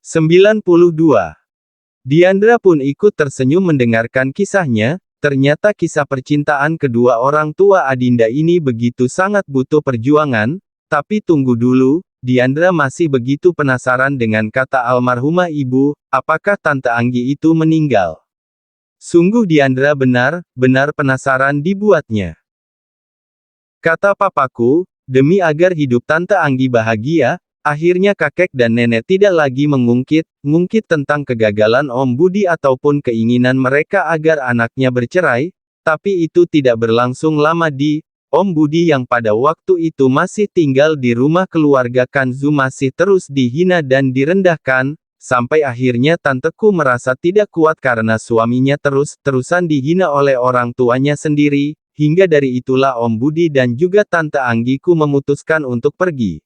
92. Diandra pun ikut tersenyum mendengarkan kisahnya. Ternyata kisah percintaan kedua orang tua Adinda ini begitu sangat butuh perjuangan. Tapi tunggu dulu, Diandra masih begitu penasaran dengan kata almarhumah ibu, apakah Tante Anggi itu meninggal? Sungguh Diandra benar-benar penasaran dibuatnya. Kata papaku, demi agar hidup Tante Anggi bahagia, akhirnya kakek dan nenek tidak lagi mengungkit tentang kegagalan Om Budi ataupun keinginan mereka agar anaknya bercerai, tapi itu tidak berlangsung lama Om Budi yang pada waktu itu masih tinggal di rumah keluarga Kanzu masih terus dihina dan direndahkan, sampai akhirnya tanteku merasa tidak kuat karena suaminya terus-terusan dihina oleh orang tuanya sendiri, hingga dari itulah Om Budi dan juga Tante Anggiku memutuskan untuk pergi.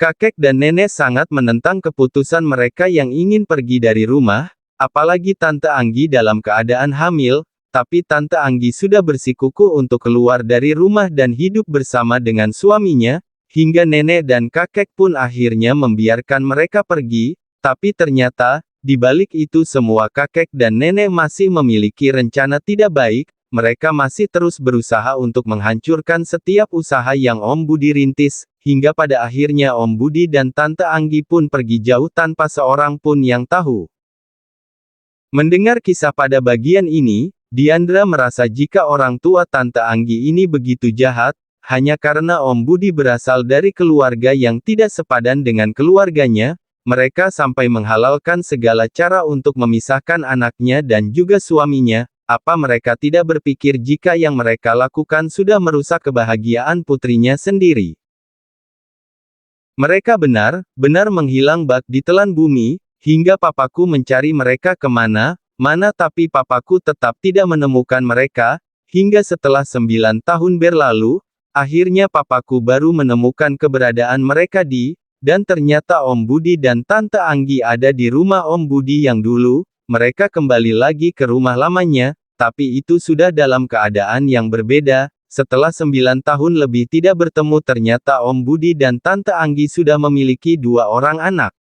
Kakek dan nenek sangat menentang keputusan mereka yang ingin pergi dari rumah, apalagi Tante Anggi dalam keadaan hamil, tapi Tante Anggi sudah bersikukuh untuk keluar dari rumah dan hidup bersama dengan suaminya, hingga nenek dan kakek pun akhirnya membiarkan mereka pergi, tapi ternyata, di balik itu semua kakek dan nenek masih memiliki rencana tidak baik, mereka masih terus berusaha untuk menghancurkan setiap usaha yang Om Budi rintis, hingga pada akhirnya Om Budi dan Tante Anggi pun pergi jauh tanpa seorang pun yang tahu. Mendengar kisah pada bagian ini, Diandra merasa jika orang tua Tante Anggi ini begitu jahat, hanya karena Om Budi berasal dari keluarga yang tidak sepadan dengan keluarganya, mereka sampai menghalalkan segala cara untuk memisahkan anaknya dan juga suaminya. Apa mereka tidak berpikir jika yang mereka lakukan sudah merusak kebahagiaan putrinya sendiri? Mereka benar-benar menghilang bak di telan bumi, hingga papaku mencari mereka kemana-mana tapi papaku tetap tidak menemukan mereka, hingga setelah 9 tahun berlalu, akhirnya papaku baru menemukan keberadaan mereka dan ternyata Om Budi dan Tante Anggi ada di rumah Om Budi yang dulu. Mereka kembali lagi ke rumah lamanya, tapi itu sudah dalam keadaan yang berbeda. Setelah 9 tahun lebih tidak bertemu ternyata Om Budi dan Tante Anggi sudah memiliki 2 orang anak.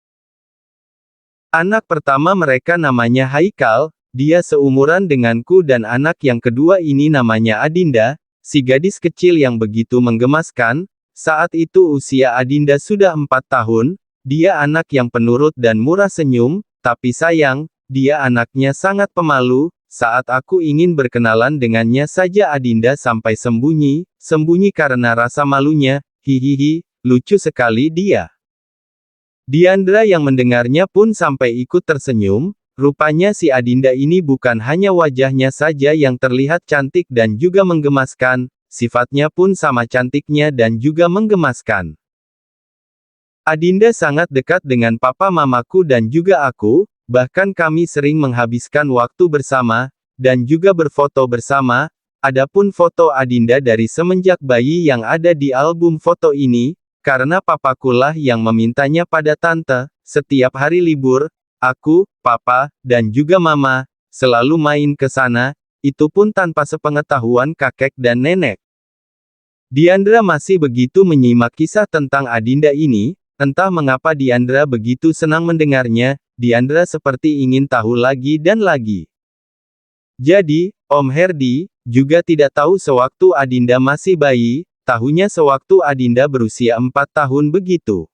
Anak pertama mereka namanya Haikal, dia seumuran denganku dan anak yang kedua ini namanya Adinda, si gadis kecil yang begitu menggemaskan. Saat itu usia Adinda sudah 4 tahun, dia anak yang penurut dan murah senyum, tapi sayang, dia anaknya sangat pemalu. Saat aku ingin berkenalan dengannya saja Adinda sampai sembunyi karena rasa malunya, hihihi, lucu sekali dia. Diandra yang mendengarnya pun sampai ikut tersenyum, rupanya si Adinda ini bukan hanya wajahnya saja yang terlihat cantik dan juga menggemaskan, sifatnya pun sama cantiknya dan juga menggemaskan. Adinda sangat dekat dengan papa mamaku dan juga aku. Bahkan kami sering menghabiskan waktu bersama, dan juga berfoto bersama. Adapun foto Adinda dari semenjak bayi yang ada di album foto ini, karena papakulah yang memintanya pada tante, setiap hari libur, aku, papa, dan juga mama, selalu main ke sana, itu pun tanpa sepengetahuan kakek dan nenek. Diandra masih begitu menyimak kisah tentang Adinda ini, entah mengapa Diandra begitu senang mendengarnya. Diandra seperti ingin tahu lagi dan lagi. Jadi, Om Herdi, juga tidak tahu sewaktu Adinda masih bayi, tahunya sewaktu Adinda berusia 4 tahun begitu.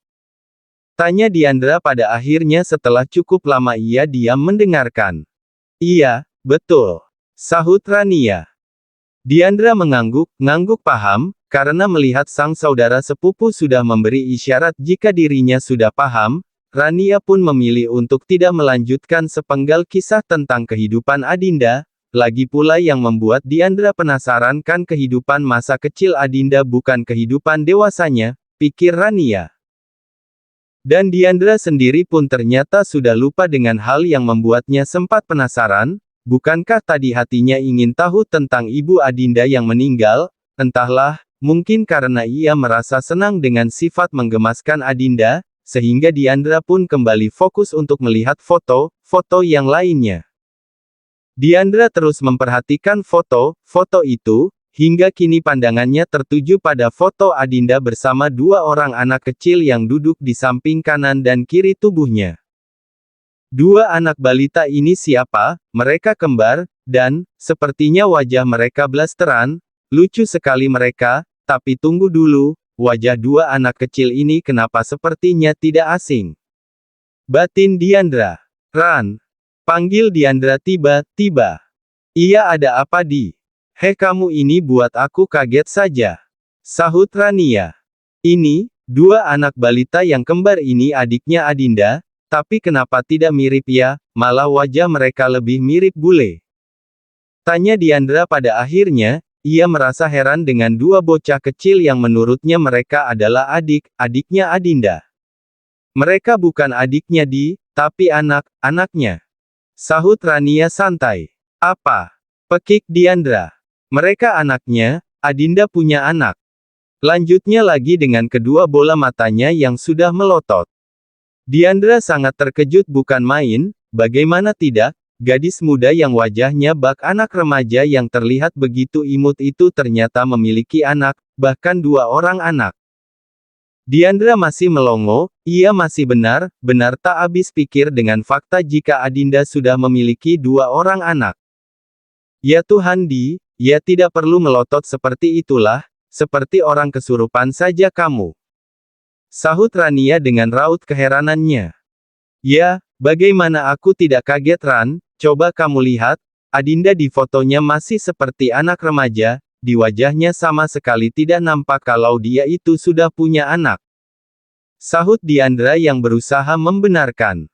Tanya Diandra pada akhirnya setelah cukup lama ia diam mendengarkan. Iya, betul. Sahut Rania. Diandra mengangguk paham, karena melihat sang saudara sepupu sudah memberi isyarat jika dirinya sudah paham. Rania pun memilih untuk tidak melanjutkan sepenggal kisah tentang kehidupan Adinda, lagi pula yang membuat Diandra penasaran kan kehidupan masa kecil Adinda bukan kehidupan dewasanya, pikir Rania. Dan Diandra sendiri pun ternyata sudah lupa dengan hal yang membuatnya sempat penasaran, bukankah tadi hatinya ingin tahu tentang ibu Adinda yang meninggal, entahlah, mungkin karena ia merasa senang dengan sifat menggemaskan Adinda, sehingga Diandra pun kembali fokus untuk melihat foto-foto yang lainnya. Diandra terus memperhatikan foto-foto itu, hingga kini pandangannya tertuju pada foto Adinda bersama dua orang anak kecil yang duduk di samping kanan dan kiri tubuhnya. Dua anak balita ini siapa? Mereka kembar, dan, sepertinya wajah mereka blasteran, lucu sekali mereka, tapi tunggu dulu, wajah dua anak kecil ini kenapa sepertinya tidak asing? Batin Diandra. Ran. Panggil Diandra tiba-tiba. Iya, ada apa di? Heh, kamu ini buat aku kaget saja. Sahut Rania. Ini, dua anak balita yang kembar ini adiknya Adinda, tapi kenapa tidak mirip ya, malah wajah mereka lebih mirip bule. Tanya Diandra pada akhirnya, ia merasa heran dengan dua bocah kecil yang menurutnya mereka adalah adik-adiknya Adinda. Mereka bukan adiknya tapi anak-anaknya. Sahut Rania santai. Apa? Pekik Diandra. Mereka anaknya, Adinda punya anak. Lanjutnya lagi dengan kedua bola matanya yang sudah melotot. Diandra sangat terkejut bukan main, bagaimana tidak, gadis muda yang wajahnya bak anak remaja yang terlihat begitu imut itu ternyata memiliki anak, bahkan dua orang anak. Diandra masih melongo, ia masih benar-benar tak habis pikir dengan fakta jika Adinda sudah memiliki dua orang anak. Ya Tuhan ya tidak perlu melotot seperti itulah, seperti orang kesurupan saja kamu. Sahut Rania dengan raut keheranannya. Ya, bagaimana aku tidak kaget Ran, coba kamu lihat, Adinda di fotonya masih seperti anak remaja, di wajahnya sama sekali tidak nampak kalau dia itu sudah punya anak. Sahut Diandra yang berusaha membenarkan.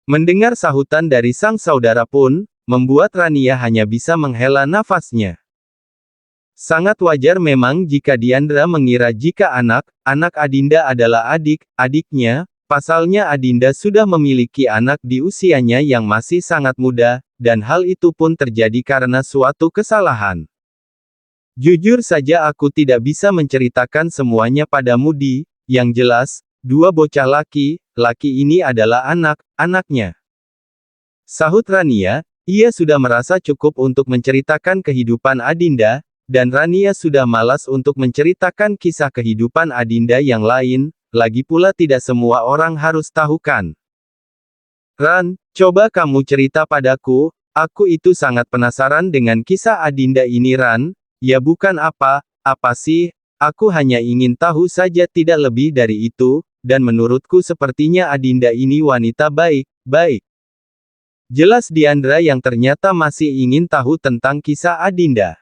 Mendengar sahutan dari sang saudara pun, membuat Rania hanya bisa menghela nafasnya. Sangat wajar memang jika Diandra mengira jika anak-anak Adinda adalah adik-adiknya, pasalnya Adinda sudah memiliki anak di usianya yang masih sangat muda, dan hal itu pun terjadi karena suatu kesalahan. Jujur saja aku tidak bisa menceritakan semuanya padamu yang jelas, dua bocah laki ini adalah anak-anaknya. Sahut Rania, ia sudah merasa cukup untuk menceritakan kehidupan Adinda, dan Rania sudah malas untuk menceritakan kisah kehidupan Adinda yang lain, lagi pula tidak semua orang harus tahu kan. Ran, coba kamu cerita padaku, aku itu sangat penasaran dengan kisah Adinda ini Ran. Ya bukan apa sih, aku hanya ingin tahu saja tidak lebih dari itu, dan menurutku sepertinya Adinda ini wanita baik. Jelas Diandra yang ternyata masih ingin tahu tentang kisah Adinda.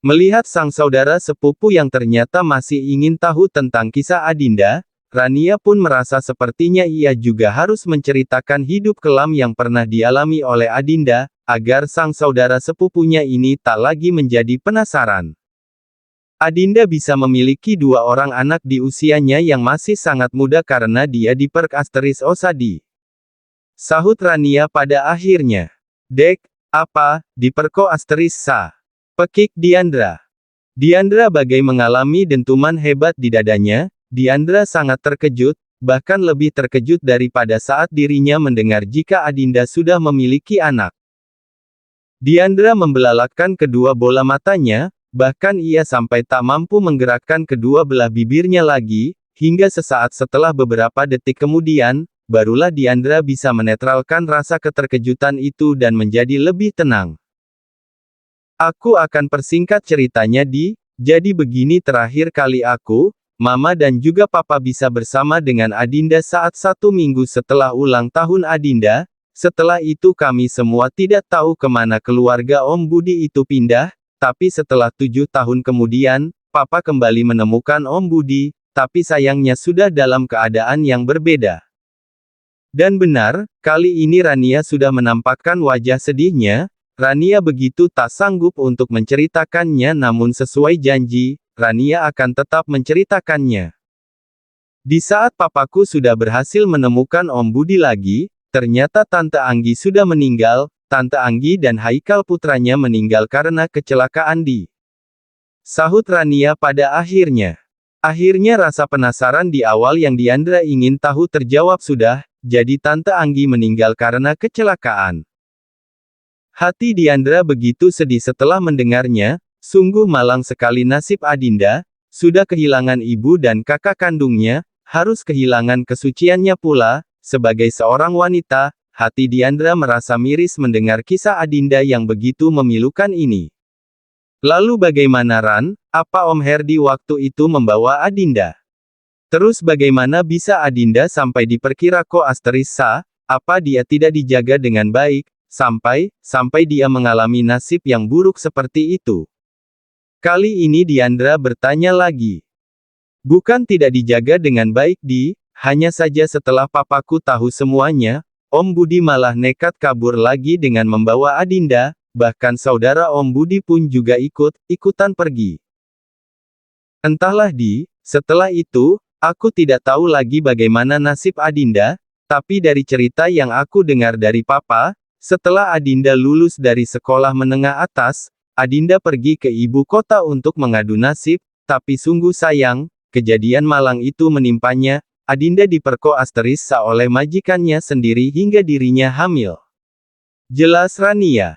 Melihat sang saudara sepupu yang ternyata masih ingin tahu tentang kisah Adinda, Rania pun merasa sepertinya ia juga harus menceritakan hidup kelam yang pernah dialami oleh Adinda, agar sang saudara sepupunya ini tak lagi menjadi penasaran. Adinda bisa memiliki dua orang anak di usianya yang masih sangat muda karena dia diperk asteris Osadi. Sahut Rania pada akhirnya. Dek, apa, diperko asteris sa? Pekik Diandra. Diandra bagai mengalami dentuman hebat di dadanya, Diandra sangat terkejut, bahkan lebih terkejut daripada saat dirinya mendengar jika Adinda sudah memiliki anak. Diandra membelalakkan kedua bola matanya, bahkan ia sampai tak mampu menggerakkan kedua belah bibirnya lagi, hingga sesaat setelah beberapa detik kemudian, barulah Diandra bisa menetralkan rasa keterkejutan itu dan menjadi lebih tenang. Aku akan persingkat ceritanya jadi begini terakhir kali aku, Mama dan juga Papa bisa bersama dengan Adinda saat 1 minggu setelah ulang tahun Adinda. Setelah itu kami semua tidak tahu kemana keluarga Om Budi itu pindah, tapi setelah 7 tahun kemudian, Papa kembali menemukan Om Budi, tapi sayangnya sudah dalam keadaan yang berbeda. Dan benar, kali ini Rania sudah menampakkan wajah sedihnya. Rania begitu tak sanggup untuk menceritakannya namun sesuai janji, Rania akan tetap menceritakannya. Di saat papaku sudah berhasil menemukan Om Budi lagi, ternyata Tante Anggi sudah meninggal. Tante Anggi dan Haikal putranya meninggal karena kecelakaan sahut Rania pada akhirnya. Akhirnya rasa penasaran di awal yang Diandra ingin tahu terjawab sudah, jadi Tante Anggi meninggal karena kecelakaan. Hati Diandra begitu sedih setelah mendengarnya, Sungguh malang sekali nasib Adinda, sudah kehilangan ibu dan kakak kandungnya, harus kehilangan kesuciannya pula. Sebagai seorang wanita, hati Diandra merasa miris mendengar kisah Adinda yang begitu memilukan ini. Lalu bagaimana Ran? Apa Om Herdi waktu itu membawa Adinda? Terus bagaimana bisa Adinda sampai diperkira Ko Asterisa? Apa dia tidak dijaga dengan baik, sampai dia mengalami nasib yang buruk seperti itu? Kali ini Diandra bertanya lagi. Bukan tidak dijaga dengan baik hanya saja setelah papaku tahu semuanya, Om Budi malah nekat kabur lagi dengan membawa Adinda, bahkan saudara Om Budi pun juga ikutan pergi. Entahlah setelah itu, aku tidak tahu lagi bagaimana nasib Adinda, tapi dari cerita yang aku dengar dari papa, setelah Adinda lulus dari sekolah menengah atas, Adinda pergi ke ibu kota untuk mengadu nasib, tapi sungguh sayang, kejadian malang itu menimpanya. Adinda diperko Asterisa oleh majikannya sendiri hingga dirinya hamil. Jelas Rania.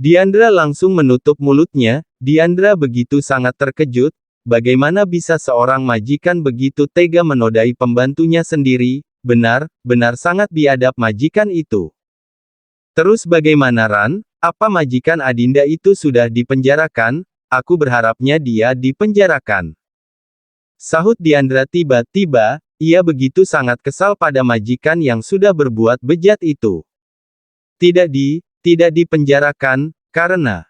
Diandra langsung menutup mulutnya. Diandra begitu sangat terkejut, bagaimana bisa seorang majikan begitu tega menodai pembantunya sendiri, benar sangat biadab majikan itu. Terus bagaimana Ran? Apa majikan Adinda itu sudah dipenjarakan? Aku berharapnya dia dipenjarakan. Sahut Diandra tiba-tiba. Ia begitu sangat kesal pada majikan yang sudah berbuat bejat itu. Tidak dipenjarakan, karena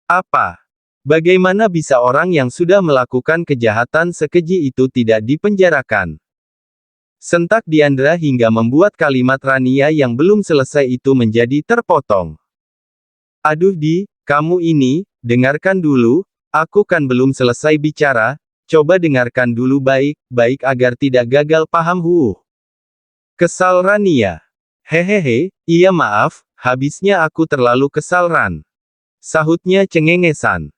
apa? Bagaimana bisa orang yang sudah melakukan kejahatan sekeji itu tidak dipenjarakan? Sentak Diandra hingga membuat kalimat Rania yang belum selesai itu menjadi terpotong. Aduh kamu ini, dengarkan dulu, aku kan belum selesai bicara. Coba dengarkan dulu baik-baik agar tidak gagal paham. Kesal Rania. Hehehe, iya maaf, habisnya aku terlalu kesal Ran. Sahutnya cengengesan.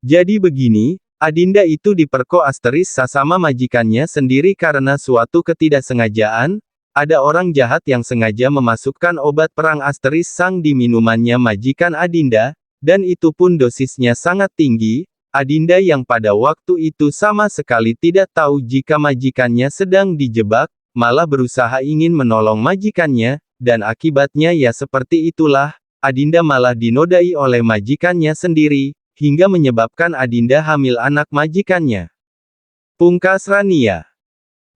Jadi begini, Adinda itu diperko Asterisa sama majikannya sendiri karena suatu ketidaksengajaan, ada orang jahat yang sengaja memasukkan obat perang Asterisang di minumannya majikan Adinda, dan itu pun dosisnya sangat tinggi. Adinda yang pada waktu itu sama sekali tidak tahu jika majikannya sedang dijebak, malah berusaha ingin menolong majikannya, dan akibatnya ya seperti itulah, Adinda malah dinodai oleh majikannya sendiri, hingga menyebabkan Adinda hamil anak majikannya. Pungkas Rania.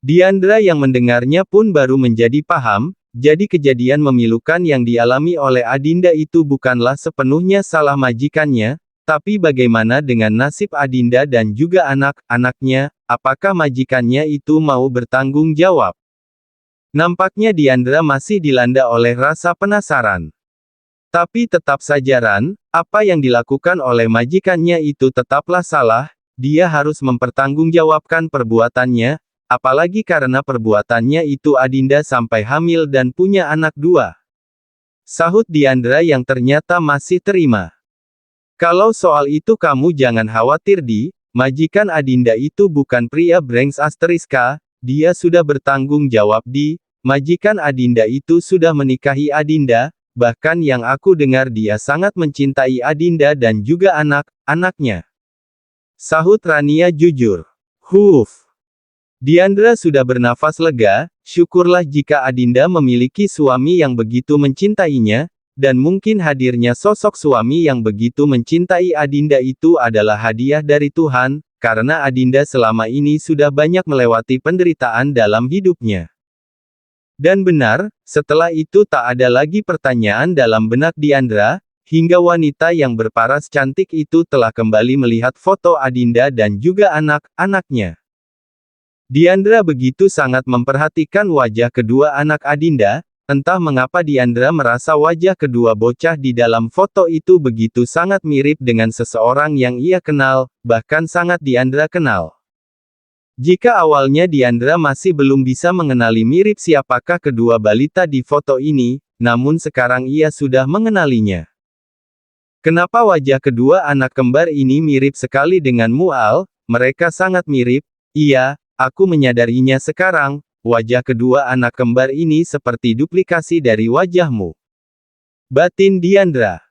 Diandra yang mendengarnya pun baru menjadi paham, jadi kejadian memilukan yang dialami oleh Adinda itu bukanlah sepenuhnya salah majikannya, tapi bagaimana dengan nasib Adinda dan juga anak-anaknya, apakah majikannya itu mau bertanggung jawab? Nampaknya Diandra masih dilanda oleh rasa penasaran. Tapi tetap saja Ran, apa yang dilakukan oleh majikannya itu tetaplah salah, dia harus mempertanggungjawabkan perbuatannya, apalagi karena perbuatannya itu Adinda sampai hamil dan punya anak 2. Sahut Diandra yang ternyata masih terima. Kalau soal itu kamu jangan khawatir majikan Adinda itu bukan pria brengsek Asteriska, dia sudah bertanggung jawab majikan Adinda itu sudah menikahi Adinda, bahkan yang aku dengar dia sangat mencintai Adinda dan juga anak-anaknya. Sahut Rania jujur. Diandra sudah bernafas lega, syukurlah jika Adinda memiliki suami yang begitu mencintainya, dan mungkin hadirnya sosok suami yang begitu mencintai Adinda itu adalah hadiah dari Tuhan, karena Adinda selama ini sudah banyak melewati penderitaan dalam hidupnya. Dan benar, setelah itu tak ada lagi pertanyaan dalam benak Diandra, hingga wanita yang berparas cantik itu telah kembali melihat foto Adinda dan juga anak-anaknya. Diandra begitu sangat memperhatikan wajah kedua anak Adinda. Entah mengapa Diandra merasa wajah kedua bocah di dalam foto itu begitu sangat mirip dengan seseorang yang ia kenal, bahkan sangat Diandra kenal. Jika awalnya Diandra masih belum bisa mengenali mirip siapakah kedua balita di foto ini, namun sekarang ia sudah mengenalinya. Kenapa wajah kedua anak kembar ini mirip sekali dengan Mual? Mereka sangat mirip. Iya, aku menyadarinya sekarang. Wajah kedua anak kembar ini seperti duplikasi dari wajahmu. Batin Diandra.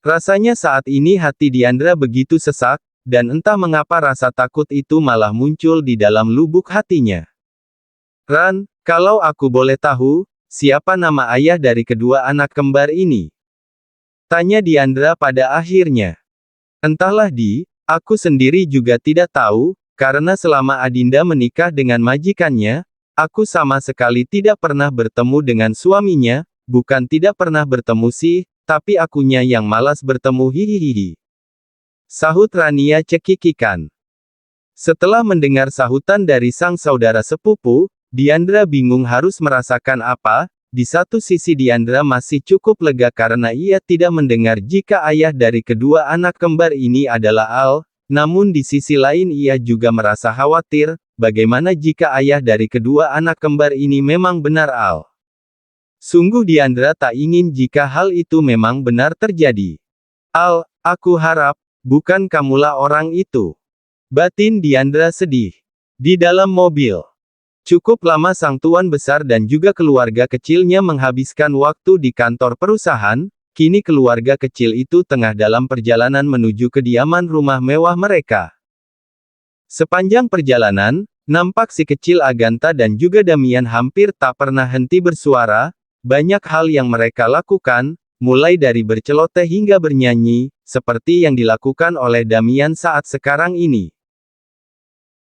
Rasanya saat ini hati Diandra begitu sesak, dan entah mengapa rasa takut itu malah muncul di dalam lubuk hatinya. Ran, kalau aku boleh tahu, siapa nama ayah dari kedua anak kembar ini? Tanya Diandra pada akhirnya. Entahlah aku sendiri juga tidak tahu, karena selama Adinda menikah dengan majikannya, aku sama sekali tidak pernah bertemu dengan suaminya, bukan tidak pernah bertemu sih, tapi akunya yang malas bertemu hihihihi. Sahut Rania cekikikan. Setelah mendengar sahutan dari sang saudara sepupu, Diandra bingung harus merasakan apa. Di satu sisi Diandra masih cukup lega karena ia tidak mendengar jika ayah dari kedua anak kembar ini adalah Al, namun di sisi lain ia juga merasa khawatir, bagaimana jika ayah dari kedua anak kembar ini memang benar Al. Sungguh Diandra tak ingin jika hal itu memang benar terjadi. Al, aku harap, bukan kamulah orang itu. Batin Diandra sedih. Di dalam mobil. Cukup lama sang tuan besar dan juga keluarga kecilnya menghabiskan waktu di kantor perusahaan, kini keluarga kecil itu tengah dalam perjalanan menuju kediaman rumah mewah mereka. Sepanjang perjalanan, nampak si kecil Agatha dan juga Damian hampir tak pernah henti bersuara. Banyak hal yang mereka lakukan, mulai dari berceloteh hingga bernyanyi, seperti yang dilakukan oleh Damian saat sekarang ini.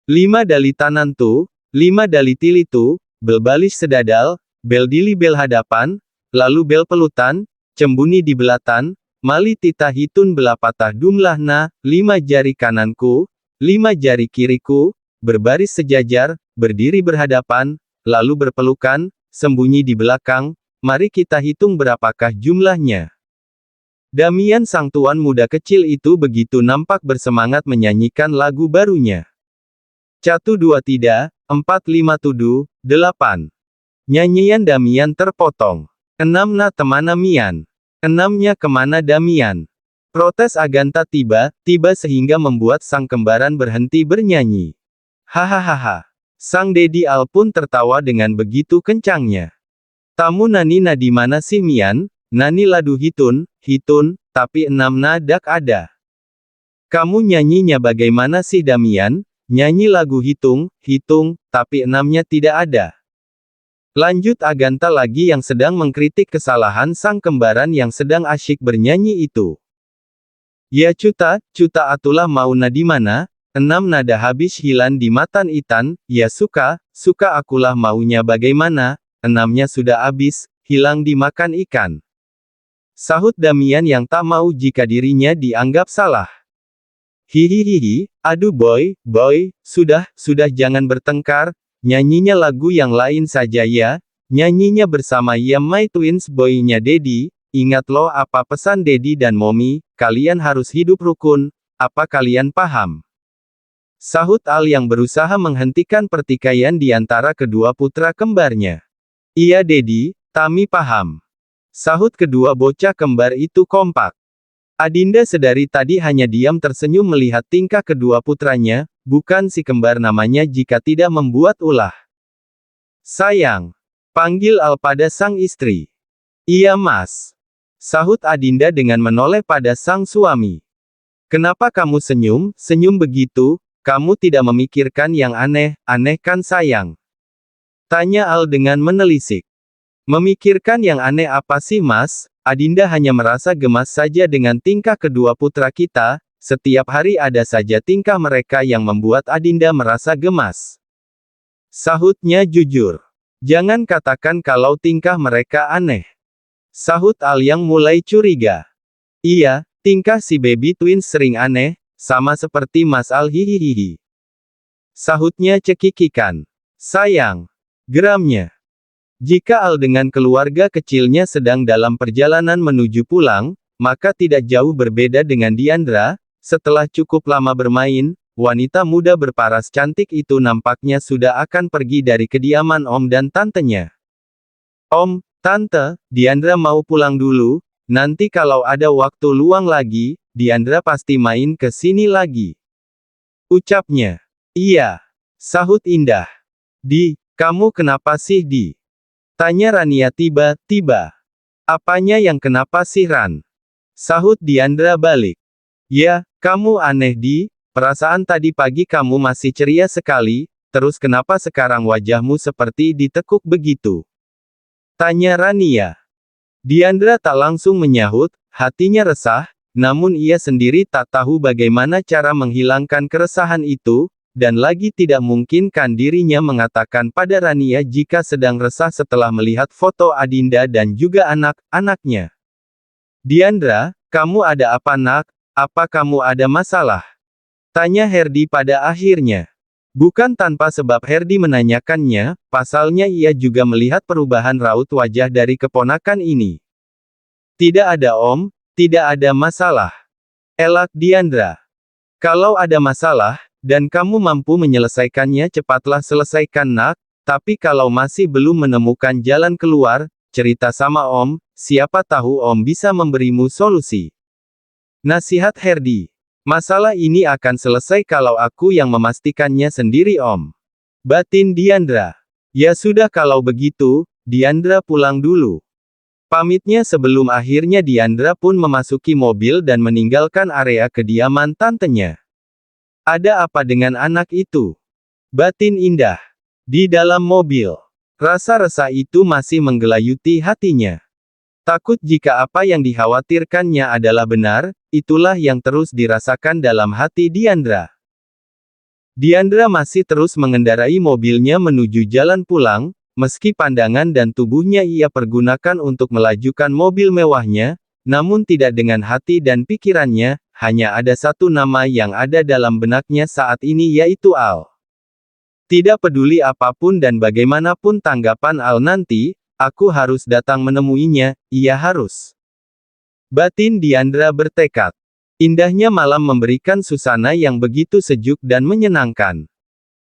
5 dali tanantu, 5 dali tilitu, bel balis sedadal, bel dili bel hadapan, lalu bel pelutan, cembuni di belatan, mali tita hitun belapatah dumlahna, 5 jari kananku, 5 jari kiriku, berbaris sejajar, berdiri berhadapan, lalu berpelukan, sembunyi di belakang. Mari kita hitung berapakah jumlahnya. Damian sang tuan muda kecil itu begitu nampak bersemangat menyanyikan lagu barunya. 1 2 3, 4 5 7, 8. Nyanyian Damian terpotong. 6 na temana mian. 6-nya kemana Damian? Protes Agatha tiba-tiba sehingga membuat sang kembaran berhenti bernyanyi. Hahaha. Sang Dedi Al pun tertawa dengan begitu kencangnya. Tamu nani na di mana sih Mian? Nani ladu hitun, tapi 6 nadak ada. Kamu nyanyinya bagaimana sih Damian? Nyanyi lagu hitung, tapi 6-nya tidak ada. Lanjut Agatha lagi yang sedang mengkritik kesalahan sang kembaran yang sedang asyik bernyanyi itu. Ya cuta atulah mau na di mana? 6 nada habis hilang di matan itan, ya suka akulah maunya bagaimana? 6-nya sudah habis, hilang dimakan ikan. Sahut Damian yang tak mau jika dirinya dianggap salah. Hihihihi, aduh boy, sudah jangan bertengkar, nyanyinya lagu yang lain saja ya, nyanyinya bersama ya my twins boy-nya Dedi, ingat loh apa pesan Dedi dan Mommy, kalian harus hidup rukun, apa kalian paham? Sahut Al yang berusaha menghentikan pertikaian di antara kedua putra kembarnya. Iya Dedi, Tami paham. Sahut kedua bocah kembar itu kompak. Adinda sedari tadi hanya diam tersenyum melihat tingkah kedua putranya, bukan si kembar namanya jika tidak membuat ulah. Sayang. Panggil Al pada sang istri. Iya mas. Sahut Adinda dengan menoleh pada sang suami. Kenapa kamu senyum begitu, kamu tidak memikirkan yang aneh kan sayang? Tanya Al dengan menelisik. Memikirkan yang aneh apa sih mas? Adinda hanya merasa gemas saja dengan tingkah kedua putra kita, setiap hari ada saja tingkah mereka yang membuat Adinda merasa gemas. Sahutnya jujur. Jangan katakan kalau tingkah mereka aneh. Sahut Al yang mulai curiga. Iya, tingkah si baby twins sering aneh, sama seperti Mas Al hihihihi. Sahutnya cekikikan. Sayang. Geramnya. Jika Al dengan keluarga kecilnya sedang dalam perjalanan menuju pulang, maka tidak jauh berbeda dengan Diandra. Setelah cukup lama bermain, wanita muda berparas cantik itu nampaknya sudah akan pergi dari kediaman Om dan tantenya. Om, Tante, Diandra mau pulang dulu, nanti kalau ada waktu luang lagi, Diandra pasti main ke sini lagi. Ucapnya. Iya. Sahut Indah. Kamu kenapa sih Di? Tanya Rania tiba-tiba. Apanya yang kenapa sih Ran? Sahut Diandra balik. Ya, kamu aneh Di, perasaan tadi pagi kamu masih ceria sekali, terus kenapa sekarang wajahmu seperti ditekuk begitu? Tanya Rania. Diandra tak langsung menyahut, hatinya resah, namun ia sendiri tak tahu bagaimana cara menghilangkan keresahan itu, dan lagi tidak mungkin kan dirinya mengatakan pada Rania jika sedang resah setelah melihat foto Adinda dan juga anak-anaknya. Diandra, kamu ada apa nak? Apa kamu ada masalah? Tanya Herdi pada akhirnya. Bukan tanpa sebab Herdi menanyakannya, pasalnya ia juga melihat perubahan raut wajah dari keponakan ini. Tidak ada Om, tidak ada masalah. Elak Diandra. Kalau ada masalah, dan kamu mampu menyelesaikannya cepatlah selesaikan nak, tapi kalau masih belum menemukan jalan keluar, cerita sama Om, siapa tahu Om bisa memberimu solusi. Nasihat Herdi. Masalah ini akan selesai kalau aku yang memastikannya sendiri Om. Batin Diandra. Ya sudah kalau begitu, Diandra pulang dulu. Pamitnya sebelum akhirnya Diandra pun memasuki mobil dan meninggalkan area kediaman tantenya. Ada apa dengan anak itu? Batin Indah. Di dalam mobil. Rasa resah itu masih menggelayuti hatinya. Takut jika apa yang dikhawatirkannya adalah benar, itulah yang terus dirasakan dalam hati Diandra. Diandra masih terus mengendarai mobilnya menuju jalan pulang, meski pandangan dan tubuhnya ia pergunakan untuk melajukan mobil mewahnya, namun tidak dengan hati dan pikirannya, hanya ada satu nama yang ada dalam benaknya saat ini yaitu Al. Tidak peduli apapun dan bagaimanapun tanggapan Al nanti, aku harus datang menemuinya, ia harus. Batin Diandra bertekad. Indahnya malam memberikan suasana yang begitu sejuk dan menyenangkan.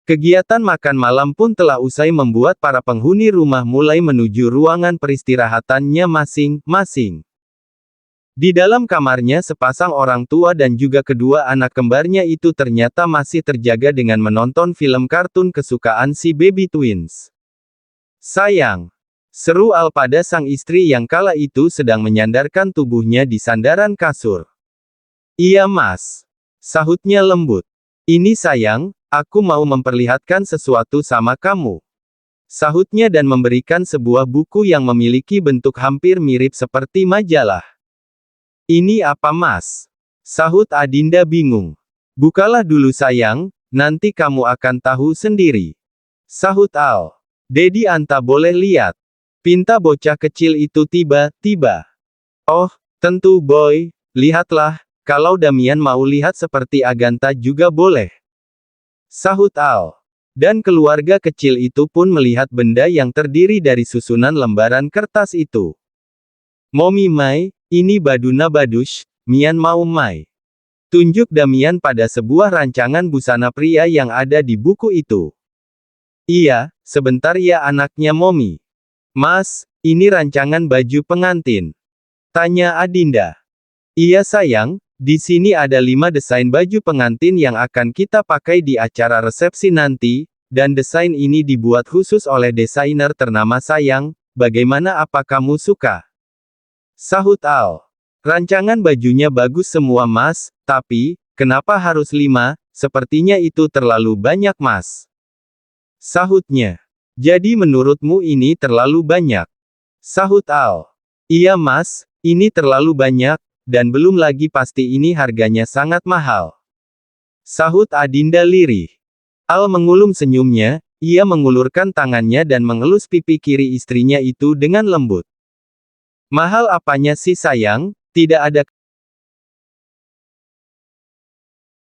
Kegiatan makan malam pun telah usai membuat para penghuni rumah mulai menuju ruangan peristirahatannya masing-masing. Di dalam kamarnya sepasang orang tua dan juga kedua anak kembarnya itu ternyata masih terjaga dengan menonton film kartun kesukaan si baby twins. Sayang. Seru Al pada sang istri yang kala itu sedang menyandarkan tubuhnya di sandaran kasur. Iya mas. Sahutnya lembut. Ini sayang, aku mau memperlihatkan sesuatu sama kamu. Sahutnya dan memberikan sebuah buku yang memiliki bentuk hampir mirip seperti majalah. Ini apa mas? Sahut Adinda bingung. Bukalah dulu sayang, nanti kamu akan tahu sendiri. Sahut Al. Dedi anta boleh lihat. Pinta bocah kecil itu tiba-tiba. Oh, tentu boy, lihatlah, kalau Damian mau lihat seperti Agatha juga boleh. Sahut Al. Dan keluarga kecil itu pun melihat benda yang terdiri dari susunan lembaran kertas itu. Momi Mai, ini Baduna Badush, Mian mau Mai. Tunjuk Damian pada sebuah rancangan busana pria yang ada di buku itu. Iya, sebentar ya anaknya Momi. Mas, ini rancangan baju pengantin. Tanya Adinda. Iya sayang, di sini ada 5 desain baju pengantin yang akan kita pakai di acara resepsi nanti, dan desain ini dibuat khusus oleh desainer ternama sayang, bagaimana apa kamu suka? Sahut Al. Rancangan bajunya bagus semua mas, tapi, kenapa harus 5, sepertinya itu terlalu banyak mas. Sahutnya. Jadi menurutmu ini terlalu banyak? Sahut Al. Iya mas, ini terlalu banyak, dan belum lagi pasti ini harganya sangat mahal. Sahut Adinda lirih. Al mengulum senyumnya, ia mengulurkan tangannya dan mengelus pipi kiri istrinya itu dengan lembut. Mahal apanya sih sayang, tidak ada